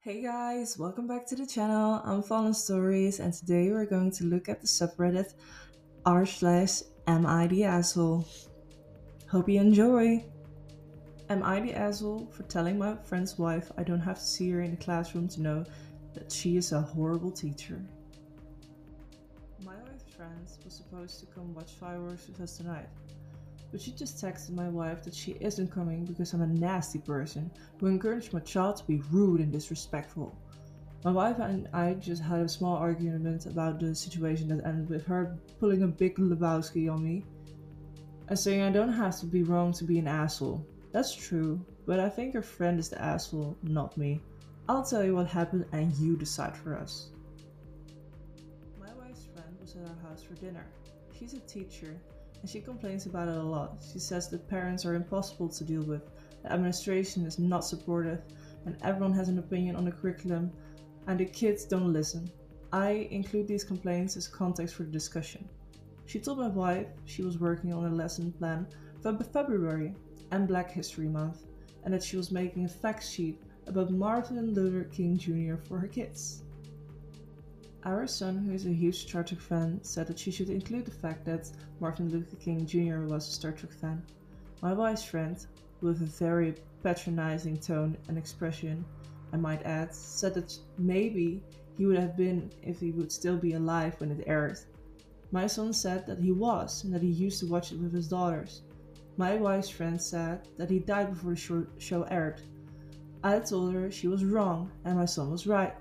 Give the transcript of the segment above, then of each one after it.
Hey guys, welcome back to the channel. I'm Fallen Stories and today we're going to look at the subreddit r slash am I the asshole. Hope you enjoy! Am I the asshole for telling my friend's wife I don't have to see her in the classroom to know that she is a horrible teacher? My wife's friend was supposed to come watch fireworks with us tonight, but she just texted my wife that she isn't coming because I'm a nasty person who encouraged my child to be rude and disrespectful. My wife and I just had a small argument about the situation that ended with her pulling a big Lebowski on me and saying I don't have to be wrong to be an asshole. That's true, but I think her friend is the asshole, not me. I'll tell you what happened and you decide for us. My wife's friend was at our house for dinner. She's a teacher and she complains about it a lot. She says that parents are impossible to deal with, the administration is not supportive, and everyone has an opinion on the curriculum and the kids don't listen. I include these complaints as context for the discussion. She told my wife she was working on a lesson plan for February and Black History Month, and that she was making a fact sheet about Martin Luther King Jr. for her kids. Our son, who is a huge Star Trek fan, said that she should include the fact that Martin Luther King Jr. was a Star Trek fan. My wife's friend, with a very patronizing tone and expression, I might add, said that maybe he would have been if he would still be alive when it aired. My son said that he was and that he used to watch it with his daughters. My wife's friend said that he died before the show aired. I told her she was wrong and my son was right.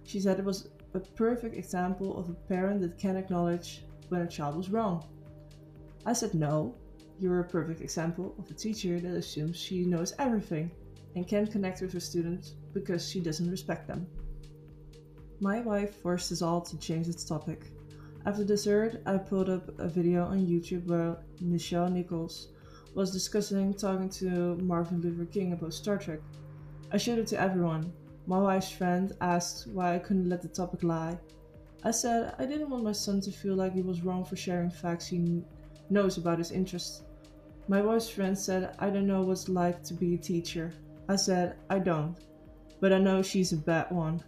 She said it was a perfect example of a parent that can acknowledge when a child was wrong. I said no, you're a perfect example of a teacher that assumes she knows everything and can't connect with her students because she doesn't respect them. My wife forced us all to change its topic. After dessert, I pulled up a video on YouTube where Nichelle Nichols was talking to Martin Luther King about Star Trek. I showed it to everyone. My wife's friend asked why I couldn't let the topic lie. I said I didn't want my son to feel like he was wrong for sharing facts he knows about his interests. My wife's friend said I don't know what it's like to be a teacher. I said I don't, but I know she's a bad one.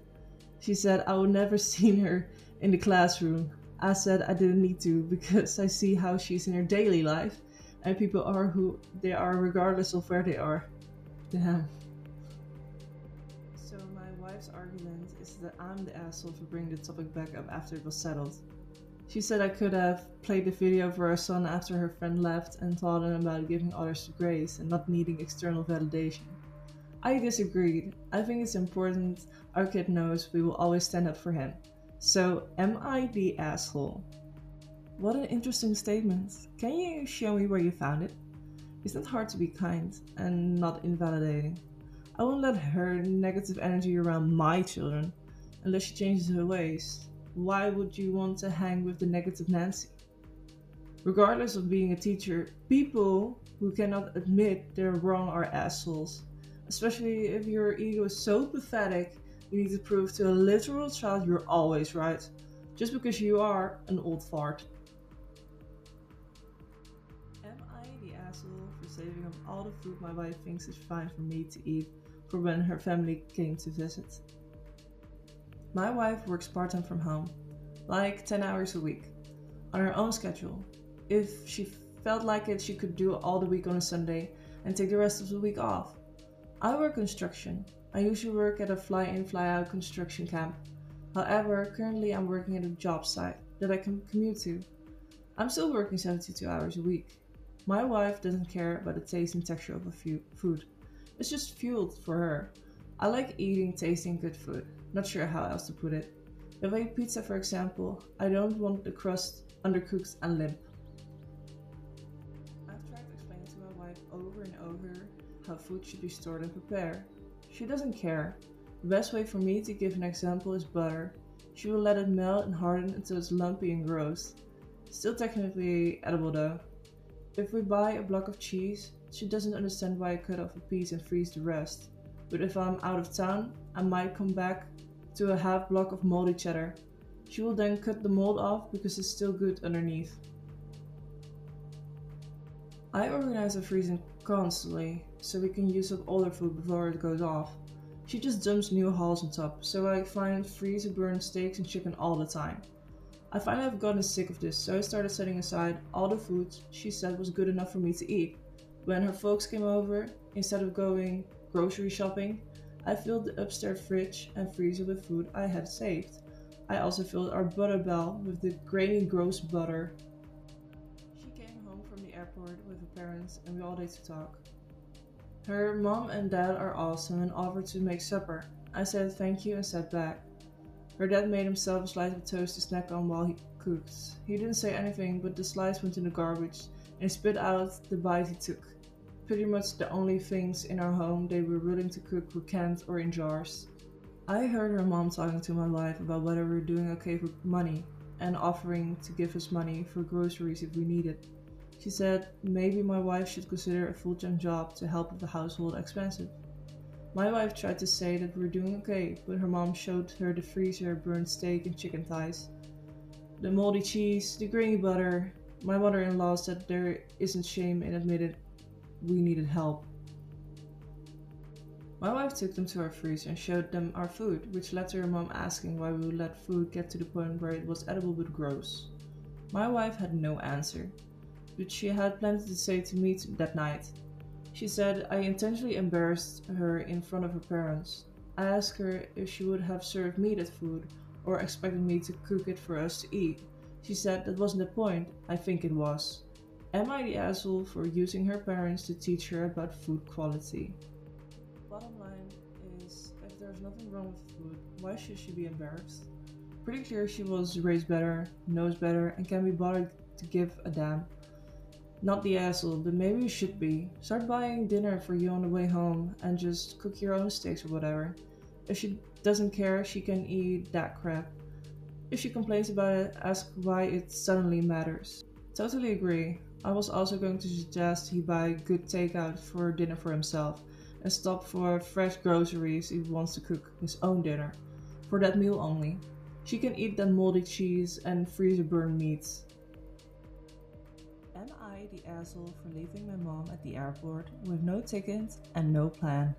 She said I would never seen her in the classroom. I said I didn't need to because I see how she's in her daily life and people are who they are regardless of where they are. Damn. So my wife's argument is that I'm the asshole for bringing the topic back up after it was settled. She said I could have played the video for her son after her friend left and taught him about giving others grace and not needing external validation. I disagreed. I think it's important our kid knows we will always stand up for him. So, am I the asshole? What an interesting statement. Can you show me where you found it? It's not hard to be kind and not invalidating. I won't let her negative energy around my children unless she changes her ways. Why would you want to hang with the negative Nancy? Regardless of being a teacher, people who cannot admit they're wrong are assholes. Especially if your ego is so pathetic, you need to prove to a literal child you're always right, just because you are an old fart. Am I the asshole for saving up all the food my wife thinks is fine for me to eat for when her family came to visit? My wife works part-time from home, like 10 hours a week, on her own schedule. If she felt like it, she could do all the week on a Sunday and take the rest of the week off. I work construction. I usually work at a fly-in fly-out construction camp. However, currently I'm working at a job site that I can commute to. I'm still working 72 hours a week. My wife doesn't care about the taste and texture of a food. It's just fuel for her. I like eating, tasting good food. Not sure how else to put it. If I eat pizza, for example, I don't want the crust undercooked and limp. I've tried to explain to my wife over and over how food should be stored and prepared. She doesn't care. The best way for me to give an example is butter. She will let it melt and harden until it's lumpy and gross. Still technically edible though. If we buy a block of cheese, she doesn't understand why I cut off a piece and freeze the rest. But if I'm out of town, I might come back to a half block of moldy cheddar. She will then cut the mold off because it's still good underneath. I organize our freezing constantly so we can use up all our food before it goes off. She just dumps new hulls on top, so I find freezer burned steaks and chicken all the time. I finally have gotten sick of this, so I started setting aside all the food she said was good enough for me to eat. When her folks came over, instead of going grocery shopping, I filled the upstairs fridge and freezer with food I had saved. I also filled our butter bell with the grainy gross butter. She came home from the airport with her parents and we all ate to talk. Her mom and dad are awesome and offered to make supper. I said thank you and sat back. Her dad made himself a slice of toast to snack on while he cooked. He didn't say anything, but the slice went in the garbage and he spit out the bite he took. Pretty much the only things in our home they were willing to cook were canned or in jars. I heard her mom talking to my wife about whether we were doing okay with money and offering to give us money for groceries if we needed. She said maybe my wife should consider a full-time job to help with the household expenses. My wife tried to say that we were doing okay, but her mom showed her the freezer burned steak and chicken thighs, the moldy cheese, the grainy butter. My mother-in-law said there isn't shame in admitting we needed help. My wife took them to our freezer and showed them our food, which led to her mom asking why we would let food get to the point where it was edible but gross. My wife had no answer, but she had plenty to say to me that night. She said I intentionally embarrassed her in front of her parents. I asked her if she would have served me that food or expected me to cook it for us to eat. She said that wasn't the point. I think it was. Am I the asshole for using her parents to teach her about food quality? Bottom line is, if there's nothing wrong with the food, why should she be embarrassed? Pretty clear she was raised better, knows better, and can be bothered to give a damn. Not the asshole, but maybe you should be. Start buying dinner for you on the way home and just cook your own steaks or whatever. If she doesn't care, she can eat that crap. If she complains about it, ask why it suddenly matters. Totally agree. I was also going to suggest he buy good takeout for dinner for himself and stop for fresh groceries if he wants to cook his own dinner. For that meal only. She can eat that moldy cheese and freezer burned meats. Am I the asshole for leaving my mom at the airport with no ticket and no plan?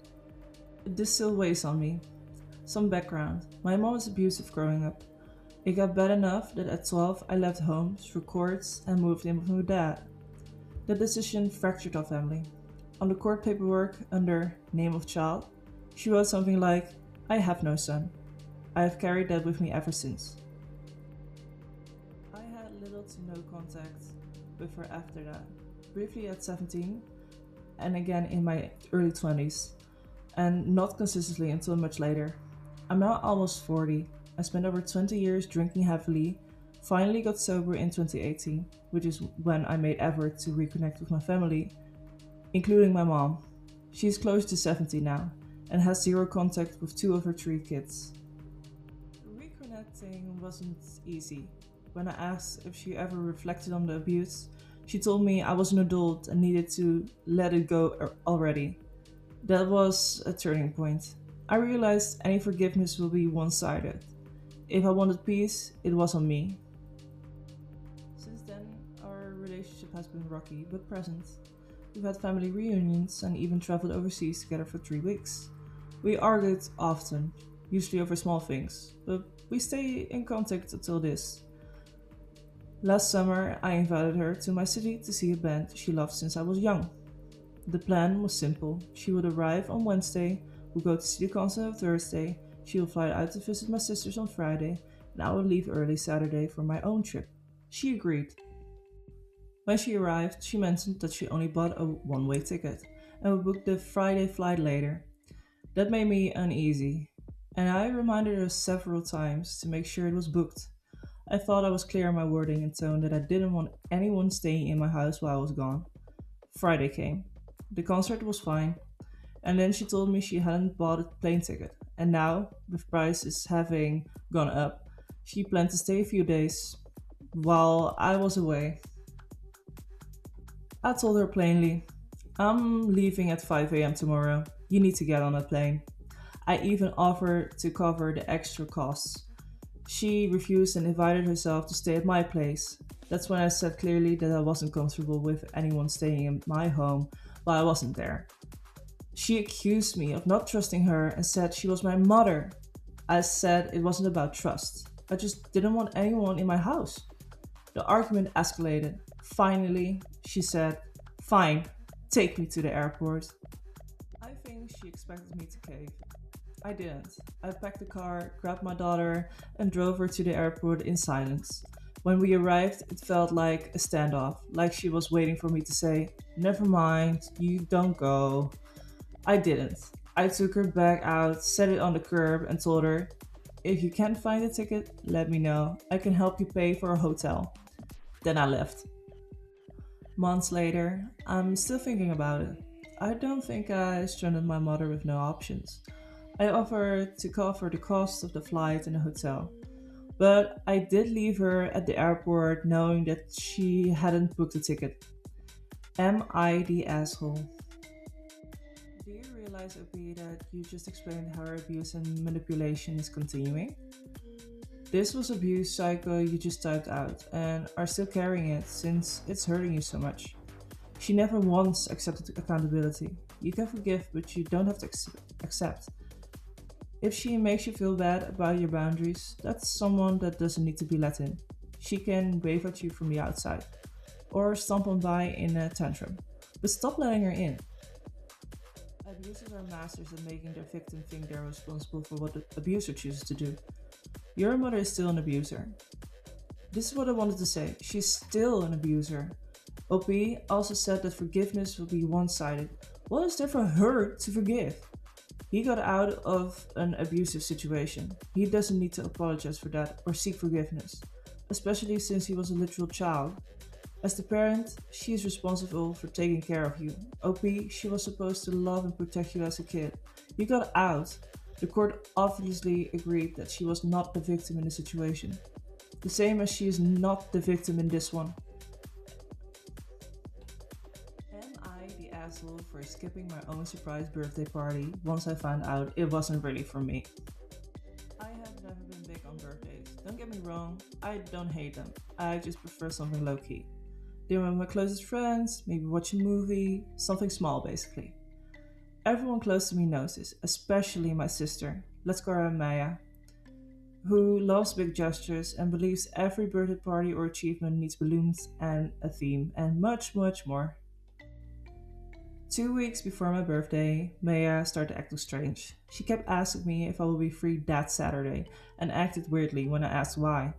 This still weighs on me. Some background. My mom was abusive growing up. It got bad enough that at 12 I left home through courts and moved in with my dad. The decision fractured our family. On the court paperwork under name of child, she wrote something like, I have no son. I have carried that with me ever since. I had little to no contact with her after that, briefly at 17 and again in my early 20s, and not consistently until much later. I'm now almost 40. I spent over 20 years drinking heavily, finally got sober in 2018, which is when I made effort to reconnect with my family, including my mom. She's close to 70 now and has zero contact with 2 of her 3 kids. Reconnecting wasn't easy. When I asked if she ever reflected on the abuse, she told me I was an adult and needed to let it go already. That was a turning point. I realized any forgiveness will be one-sided. If I wanted peace, it was on me. Since then, our relationship has been rocky but present. We've had family reunions and even traveled overseas together for 3 weeks. We argued often, usually over small things, but we stay in contact until this. Last summer, I invited her to my city to see a band she loved since I was young. The plan was simple. She would arrive on Wednesday, we'll go to see the concert on Thursday, she will fly out to visit my sisters on Friday, and I would leave early Saturday for my own trip. She agreed. When she arrived, she mentioned that she only bought a one-way ticket and would book the Friday flight later. That made me uneasy, and I reminded her several times to make sure it was booked. I thought I was clear in my wording and tone that I didn't want anyone staying in my house while I was gone. Friday came. The concert was fine, and then she told me she hadn't bought a plane ticket, and now, with prices having gone up, she planned to stay a few days while I was away. I told her plainly, I'm leaving at 5 a.m. tomorrow. You need to get on a plane. I even offered to cover the extra costs. She refused and invited herself to stay at my place. That's when I said clearly that I wasn't comfortable with anyone staying in my home while I wasn't there. She accused me of not trusting her and said she was my mother. I said it wasn't about trust. I just didn't want anyone in my house. The argument escalated. Finally, she said, "Fine, take me to the airport." I think she expected me to cave. I didn't. I packed the car, grabbed my daughter, and drove her to the airport in silence. When we arrived, it felt like a standoff, like she was waiting for me to say, "Never mind, you don't go." I didn't. I took her bag out, set it on the curb, and told her, "If you can't find a ticket, let me know. I can help you pay for a hotel." Then I left. Months later, I'm still thinking about it. I don't think I stranded my mother with no options. I offered to cover the cost of the flight and the hotel. But I did leave her at the airport knowing that she hadn't booked a ticket. Am I the asshole? Do you realize, OP, that you just explained how her abuse and manipulation is continuing? This was abuse cycle you just typed out and are still carrying it since it's hurting you so much. She never once accepted accountability. You can forgive, but you don't have to accept. If she makes you feel bad about your boundaries, that's someone that doesn't need to be let in. She can wave at you from the outside or stomp on by in a tantrum. But stop letting her in. Abusers are masters at making their victim think they're responsible for what the abuser chooses to do. Your mother is still an abuser. This is what I wanted to say. She's still an abuser. OP also said that forgiveness will be one sided. What is there for her to forgive? He got out of an abusive situation. He doesn't need to apologize for that or seek forgiveness, especially since he was a literal child. As the parent, she is responsible for taking care of you. OP, she was supposed to love and protect you as a kid. You got out. The court obviously agreed that she was not the victim in the situation. The same as she is not the victim in this one. Am I the asshole for skipping my own surprise birthday party once I found out it wasn't really for me? I have never been big on birthdays. Don't get me wrong, I don't hate them. I just prefer something low key. Dinner with my closest friends, maybe watch a movie, something small basically. Everyone close to me knows this, especially my sister. Let's call her Maya, who loves big gestures and believes every birthday party or achievement needs balloons and a theme and much, much more. 2 weeks before my birthday, Maya started acting strange. She kept asking me if I would be free that Saturday and acted weirdly when I asked why.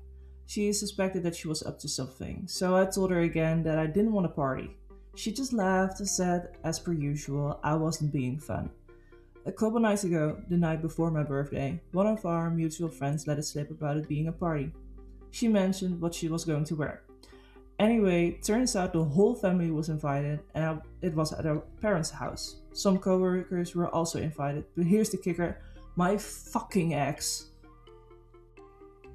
She suspected that she was up to something, so I told her again that I didn't want to party. She just laughed and said, as per usual, I wasn't being fun. A couple nights ago, the night before my birthday, one of our mutual friends let it slip about it being a party. She mentioned what she was going to wear. Anyway, turns out the whole family was invited and it was at our parents' house. Some coworkers were also invited, but here's the kicker: my fucking ex.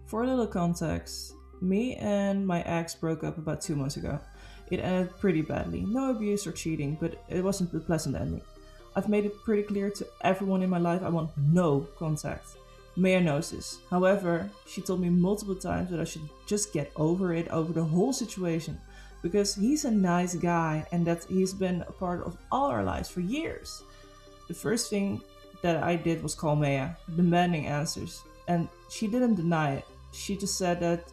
For a little context, me and my ex broke up about 2 months ago. It ended pretty badly. No abuse or cheating, but it wasn't a pleasant ending. I've made it pretty clear to everyone in my life I want no contact. Maya knows this. However, she told me multiple times that I should just get over it, over the whole situation, because he's a nice guy and that he's been a part of all our lives for years. The first thing that I did was call Maya, demanding answers, and she didn't deny it. She just said that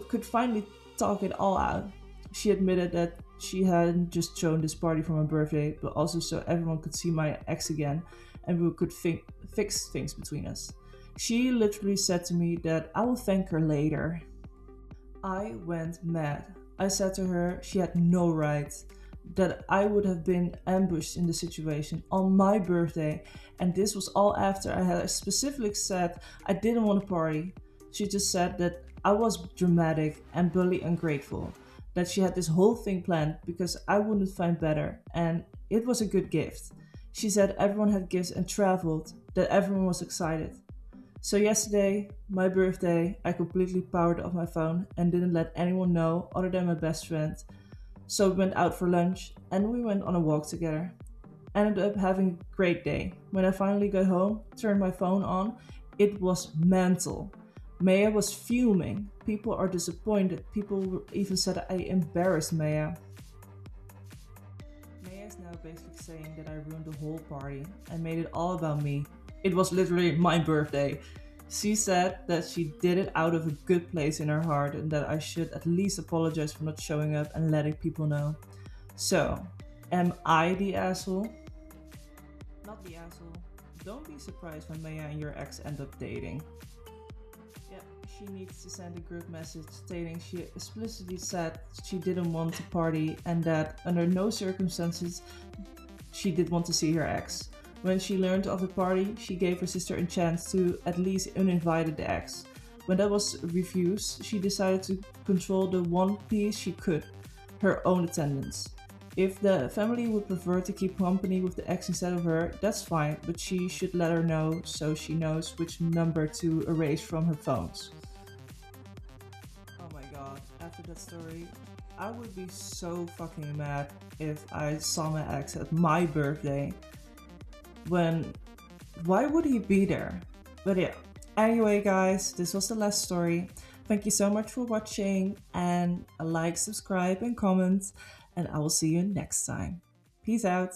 could finally talk it all out. She admitted that she hadn't just thrown this party for my birthday, but also so everyone could see my ex again and we could fix things between us. She literally said to me that I will thank her later. I went mad. I said to her she had no right, that I would have been ambushed in the situation on my birthday, and this was all after I had specifically said I didn't want to party. She just said that I was dramatic and bloody ungrateful, that she had this whole thing planned because I wouldn't find better, and it was a good gift. She said everyone had gifts and traveled, that everyone was excited. So yesterday, my birthday, I completely powered off my phone and didn't let anyone know other than my best friend. So we went out for lunch and we went on a walk together. Ended up having a great day. When I finally got home, turned my phone on, it was mental. Maya was fuming. People are disappointed. People even said I embarrassed Maya. Maya is now basically saying that I ruined the whole party and made it all about me. It was literally my birthday. She said that she did it out of a good place in her heart and that I should at least apologize for not showing up and letting people know. So, am I the asshole? Not the asshole. Don't be surprised when Maya and your ex end up dating. Yeah, she needs to send a group message stating she explicitly said she didn't want to party and that under no circumstances she did want to see her ex. When she learned of the party, she gave her sister a chance to at least uninvite the ex. When that was refused, she decided to control the one piece she could, her own attendance. If the family would prefer to keep company with the ex instead of her, that's fine, but she should let her know so she knows which number to erase from her phones. Oh my god, after that story, I would be so fucking mad if I saw my ex at my birthday. When. Why would he be there? But yeah, anyway, guys, this was the last story. Thank you so much for watching, and a like, subscribe, and comment, and I will see you next time. Peace out.